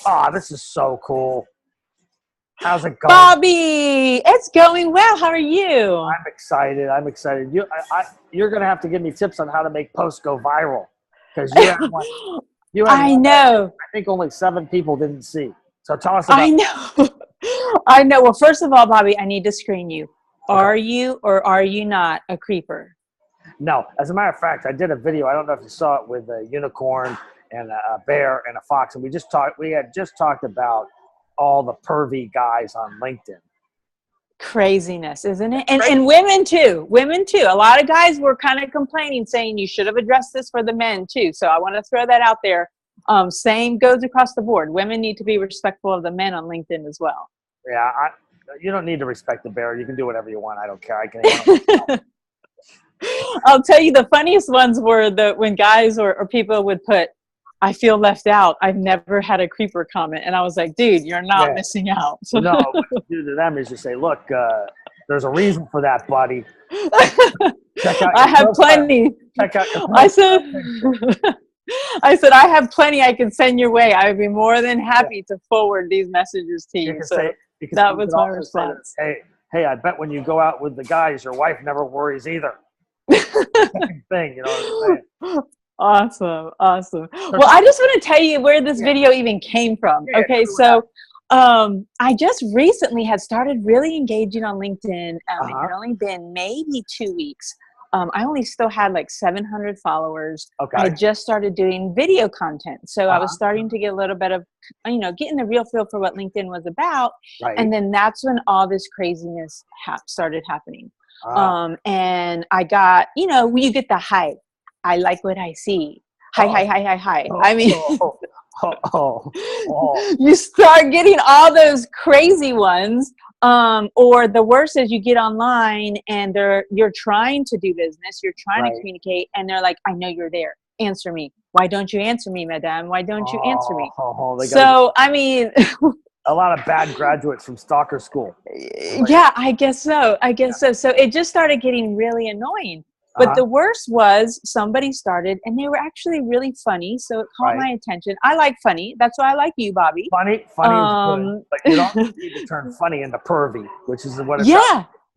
Oh, this is so cool. How's it going? Bobby, it's going well. How are you? I'm excited. I'm excited. You're going to have to give me tips on how to make posts go viral because you had I one that know. I think only 7 people didn't see. So tell us I about. know. I know. Well, first of all, Bobby, I need to screen you. Okay. Are you or are you not a creeper? No, as a matter of fact, I did a video. I don't know if you saw it with a unicorn and a bear and a fox, and we had just talked about all the pervy guys on LinkedIn. Craziness, isn't it? And women too. Women too. A lot of guys were kind of complaining, saying you should have addressed this for the men too. So I want to throw that out there. Same goes across the board. Women need to be respectful of the men on LinkedIn as well. Yeah, you don't need to respect the bear. You can do whatever you want. I don't care. I can handle it. I'll tell you, the funniest ones were when guys or people would put, "I feel left out. I've never had a creeper comment." And I was like, dude, you're not missing out. So. No, what you do to them is you say, look, there's a reason for that, buddy. I have plenty. Check out I said, I have plenty I can send your way. I would be more than happy to forward these messages to you. So that was my response. Hey, I bet when you go out with the guys, your wife never worries either. Same thing, you know what I'm saying? Awesome. Well, I just want to tell you where this video even came from. Yeah, okay, so I just recently had started really engaging on LinkedIn. It had only been maybe 2 weeks. I only still had like 700 followers. Okay. I just started doing video content. So I was starting to get a little bit of, getting the real feel for what LinkedIn was about. Right. And then that's when all this craziness started happening. And I got, when you get the hype, I like what I see. Hi. I mean, you start getting all those crazy ones. Or the worst is you get online and you're trying to do business, you're trying to communicate, and they're like, I know you're there. Answer me. Why don't you answer me, madame? Why don't you answer me? So, I mean, a lot of bad graduates from stalker school. Yeah, I guess so. So it just started getting really annoying. But the worst was somebody started, and they were actually really funny, so it caught my attention. I like funny. That's why I like you, Bobby. Funny is good, but you don't need to turn funny into pervy, which is what it's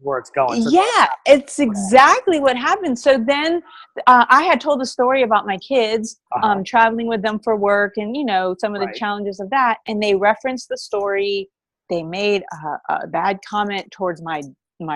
where it's going. So it's exactly what happened. So then I had told a story about my kids traveling with them for work and, some of the challenges of that, and they referenced the story. They made a bad comment towards my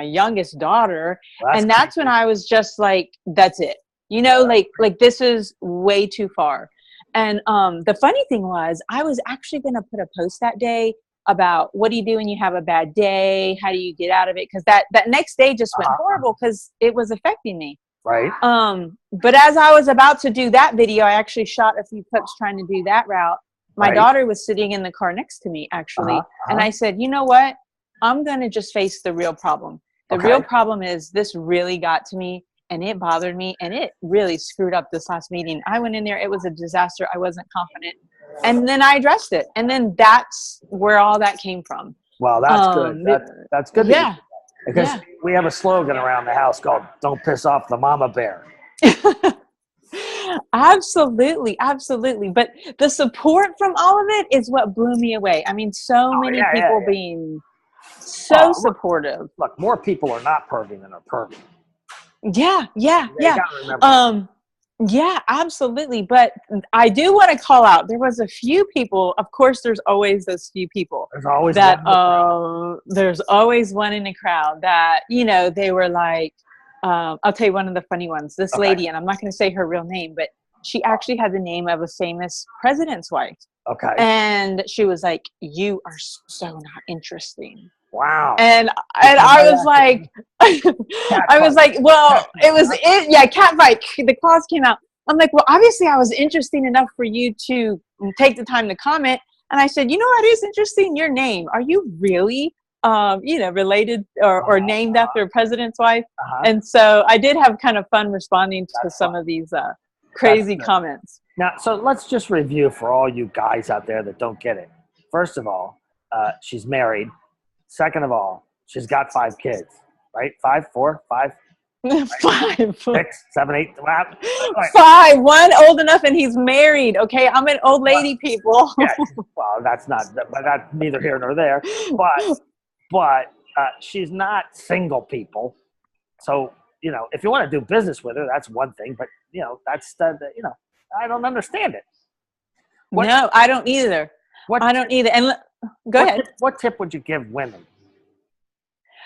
youngest daughter, and that's when I was just like, that's it, like this is way too far. And the funny thing was, I was actually going to put a post that day about what do you do when you have a bad day, how do you get out of it, because that next day just went horrible because it was affecting me. But as I was about to do that video, I actually shot a few clips trying to do that route. My daughter was sitting in the car next to me, actually, and I said, you know what, I'm going to just face the real problem. The real problem is this really got to me, and it bothered me, and it really screwed up this last meeting. I went in there. It was a disaster. I wasn't confident. And then I addressed it. And then that's where all that came from. Well, that's good. That's good. Yeah. Because we have a slogan around the house called, don't piss off the mama bear. Absolutely. But the support from all of it is what blew me away. I mean, so many people being so supportive. Look, more people are not pervy than are pervy. Yeah. Yeah, absolutely. But I do want to call out, there was a few people, of course, there's always those few people. There's always there's always one in the crowd that, they were like, I'll tell you one of the funny ones. This lady, and I'm not going to say her real name, but she actually had the name of a famous president's wife. Okay. And she was like, you are so not interesting. Wow. And I was like, well, it was it. Yeah, cat fight. The claws came out. I'm like, well, obviously I was interesting enough for you to take the time to comment. And I said, you know what is interesting? Your name. Are you really, related or named after a president's wife? And so I did have kind of fun responding to some of these crazy comments. Now, so let's just review for all you guys out there that don't get it. First of all, she's married. Second of all, she's got 5 kids, right? 5, 4, 5? 5. 6, 7, 8. Wow. 5. One old enough and he's married. Okay, I'm an old lady, people. Yeah. Well, that's neither here nor there. But she's not single, people. So if you want to do business with her, that's one thing. But that's I don't understand it. No, I don't either. I don't either. And go ahead. What tip would you give women?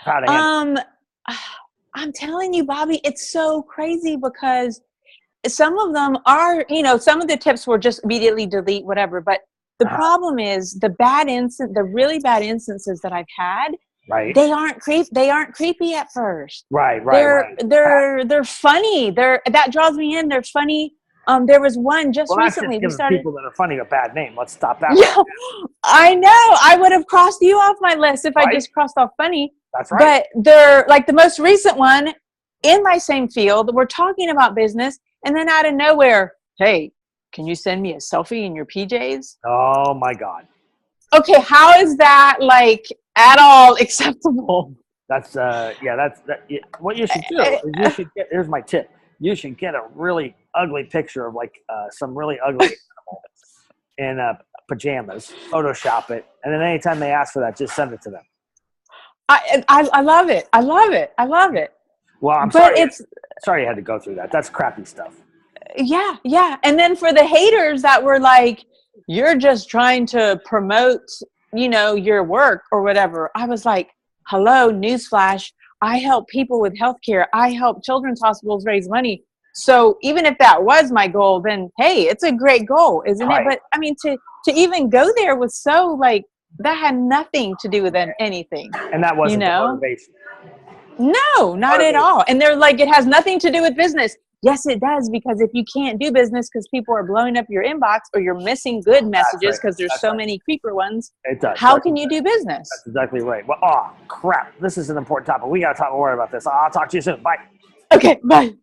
I'm telling you, Bobby, it's so crazy because some of them are, some of the tips were just immediately delete, whatever. But the problem is the really bad instances that I've had. Right. They aren't creepy at first. Right. They're funny. That draws me in. They're funny. There was one just recently. We started people that are funny a bad name. Let's stop that. Yeah, I know. I would have crossed you off my list if I just crossed off funny. That's right. But they're like the most recent one in my same field. We're talking about business, and then out of nowhere, hey, can you send me a selfie in your PJs? Oh my God. Okay, how is that like at all acceptable? That's what you should do. Is here's my tip. You should get a really ugly picture of some really ugly animal in pajamas, Photoshop it, and then anytime they ask for that, just send it to them. I love it. I love it. I love it. Well, I'm sorry you had to go through that. That's crappy stuff. Yeah, yeah. And then for the haters that were like, you're just trying to promote, your work or whatever. I was like, hello, newsflash. I help people with healthcare. I help children's hospitals raise money. So even if that was my goal, then hey, it's a great goal, isn't it? But I mean, to even go there was so that had nothing to do with anything. And that wasn't the motivation. No, not at all. And they're like, it has nothing to do with business. Yes, it does, because if you can't do business because people are blowing up your inbox or you're missing good messages because there's so many creeper ones, it does. How can you do business? That's exactly right. Well, crap. This is an important topic. We got to talk more about this. I'll talk to you soon. Bye. Okay, bye.